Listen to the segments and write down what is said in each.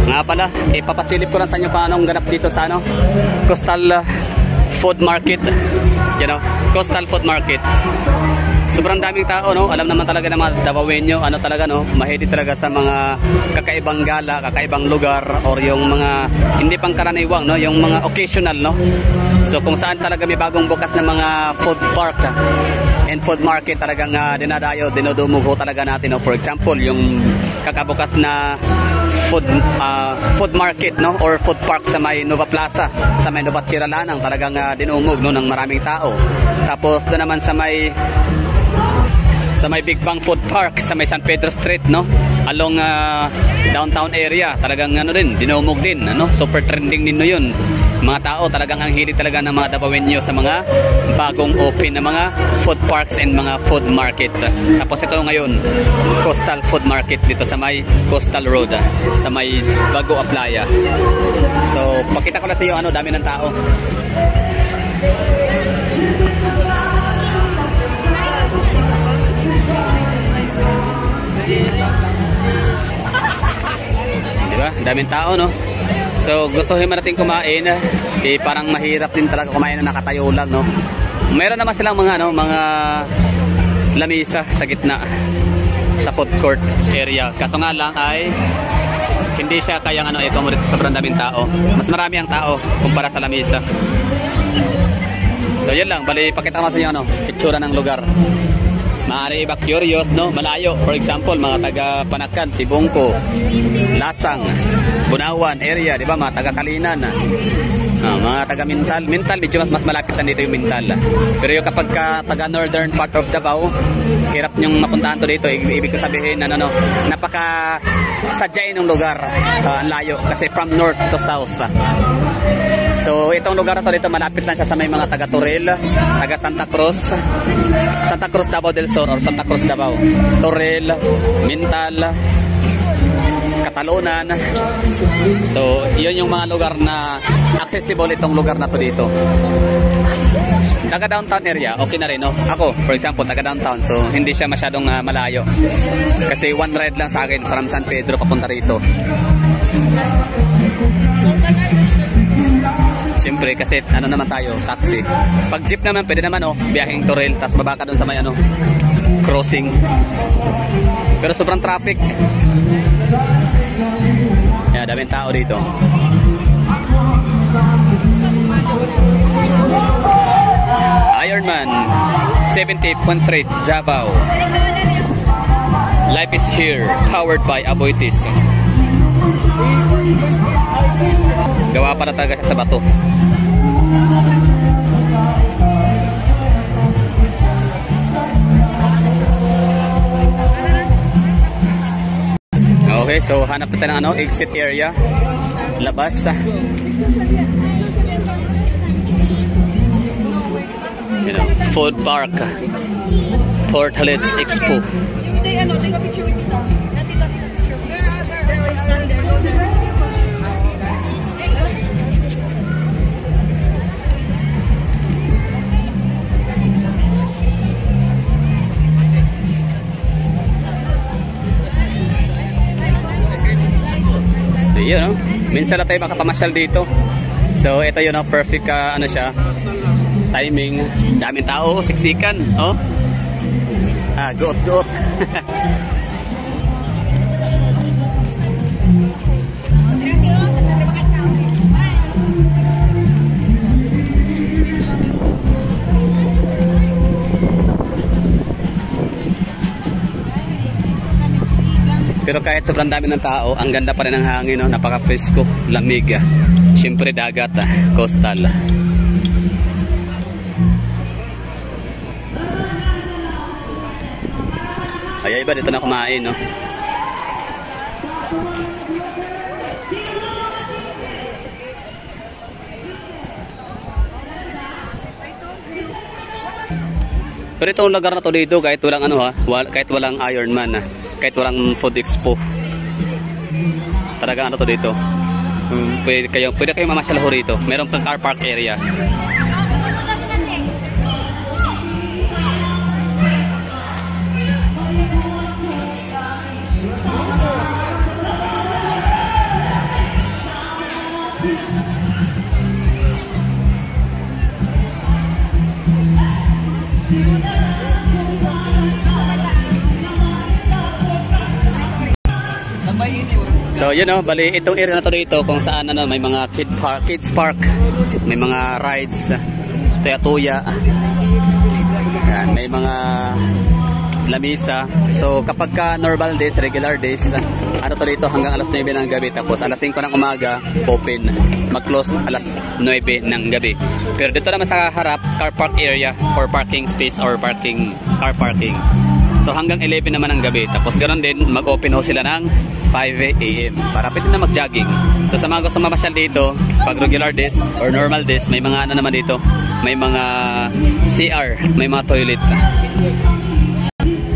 Nga pala, ipapasilip ko lang sa inyo kung anong ganap dito sa ano, Coastal Food Market. You know, Coastal Food Market. Sobrang daming tao, no? Alam naman talaga ng mga Davaoenyo, ano talaga, no? Mahilig talaga sa mga kakaibang gala, kakaibang lugar, or yung mga hindi pangkaraniwang, no? Yung mga occasional, no? So kung saan talaga may bagong bukas na mga food park and food market, talagang dinadayo, dinudumugo talaga natin, no? For example, yung kakabukas na food market, no, or food park sa may Nova Plaza, sa may Nova Chiralanang, talagang dinumog, no, ng maraming tao. Tapos doon naman sa may Big Bang Food Park sa may San Pedro Street, no, along downtown area, talagang ano din, dinumog din, ano, super trending din no yun. Mga tao talagang ang hilig talaga ng mga Davaoenyo sa mga bagong open na mga food parks and mga food market. Tapos ito ngayon, Coastal Food Market dito sa may Coastal Road, sa may Bago Aplaya. So pakita ko na sa iyo, ano, dami ng tao. Diba? Daming tao, no? So gustuhin mo natin kumain, parang mahirap din talaga kumain na nakatayo lang, no? Meron naman silang mga ano, mga lamisa sa gitna sa food court area. Kaso nga lang ay hindi siya kayang ano, i-accommodate sa sobrang daming tao. Mas marami ang tao kumpara sa lamisa. So yun lang, bali pakita ko sa inyo ano, itsura ng lugar. Maaari iba curious, no? Malayo. For example, mga taga Panakan, Tibungko, Lasang, Bunawan area, di ba? Mga taga Kalinan, mga taga Mintal. Mintal, medyo mas malapit lang dito yung Mintal. Pero yung kapag taga northern part of Davao, hirap nyong mapuntahan to dito. Ibig ko sabihin, ano, napaka sadyain ng lugar. Ang layo. Kasi from north to south. So itong lugar na to dito, malapit lang siya sa may mga taga Toril, taga Santa Cruz Davao del Sur or Santa Cruz Davao, Toril, Mintal, Catalonan. So yun yung mga lugar na accessible itong lugar na to dito. Taga downtown area, okay na rin, no? Ako, for example, taga downtown, so hindi siya masyadong malayo. Kasi one ride lang sa akin from San Pedro papunta rito. Siyempre kasi ano naman tayo, taxi. Pag jeep naman, pwede naman, oh, biyaheng Toril, tapos baba ka dun sa may ano, crossing. Pero sobrang traffic. Yeah, daming tao dito. Ironman 70.3 Davao. Life is here, powered by Aboitiz. Gawa para talaga sa bato. Okay, so hanap natin ng ano, exit area. Labas. You know, food park. Port Halets Expo. Yun, no? Minsan na tayo makapamasyal dito. So ito yun, no? Perfect ano siya, timing. Daming tao, siksikan, oh. Goot. Pero kahit sobrang dami ng tao, ang ganda pa rin ng hangin, no? Napaka-presko, lamig. Siyempre dagat, coastal. Ay, iba dito na kumain, no? Pero itong lugar na to dito, kahit walang ano, kahit walang Ironman, kahit walang food expo, talaga ano to dito, pwede kayo mamasyal ho rito. Meron pang car park area. So yun know, bali itong area na to dito kung saan ano, may mga kids park, may mga rides, tuya-tuya, may mga lamisa. So kapag ka normal days, regular days, ano to dito hanggang alas 9 ng gabi, tapos alas 5 ng umaga open, mag-close alas 9 ng gabi. Pero dito naman sa harap, car park area or parking space or car parking. So hanggang 11 naman ng gabi, tapos ganoon din mag-open ho sila ng 5 AM para pwede na mag-jogging. So sa mga gusto mamasyal dito, pag regular days or normal days, may mga ano naman dito, may mga CR, may mga toilet.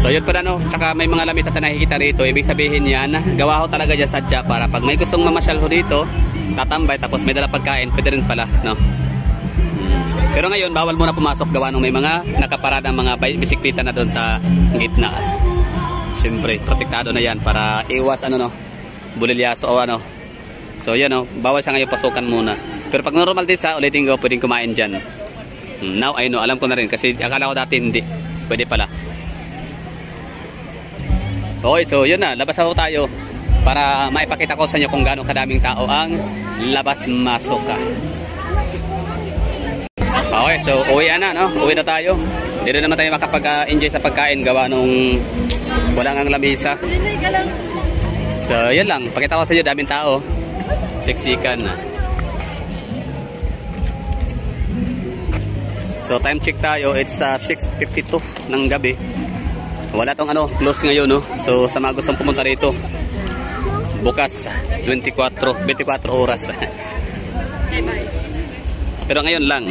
So yun pala no, tsaka may mga lamisa na nakikita rito. Ibig sabihin yan, gawa ho talaga dyan sadya para pag may gustong mamasyal ho dito, tatambay tapos may dala pagkain, pwede rin pala no. Pero ngayon bawal muna pumasok gawa nung may mga nakaparada mga bisikleta na doon sa gitna. Siyempre protektado na yan para iwas ano no, bulilyaso o ano. So yan no, bawal siya ngayon pasukan muna. Pero pag normal din sa ulitin ko, pwedeng kumain dyan. Now I know, alam ko na rin kasi akala ko dati hindi, pwede pala. Okay, so yun na, labas ako tayo para maipakita ko sa inyo kung gaano kadaming tao ang labas-masok ka. Okay, so uwi na no, uwi na tayo. Dito naman tayo makapag-enjoy sa pagkain gawa nung walang ang lamisa. So yun lang, pakita ko sa inyo, daming tao, siksikan na. So time check tayo, it's 6:52 ng gabi. Wala tong ano, close ngayon no. So sa mga gustong pumunta rito, bukas 24 oras. Pero ngayon lang.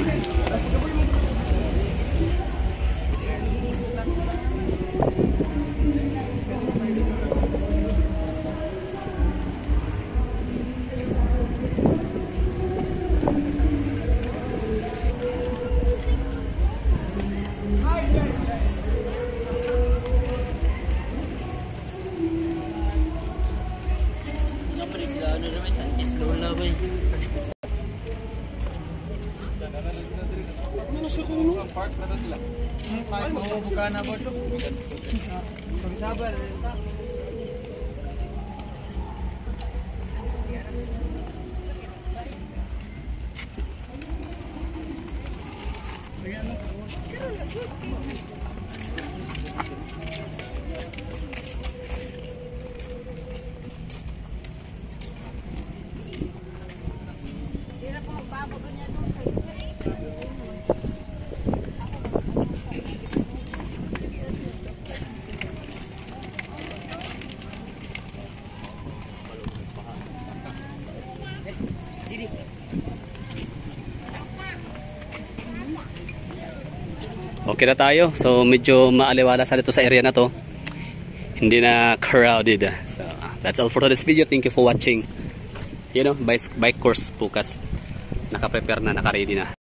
Okay na tayo. So medyo maaliwala sa dito sa area na to. Hindi na crowded. So that's all for today's video. Thank you for watching. You know, bike course bukas. Naka-prepare na, naka-ready na.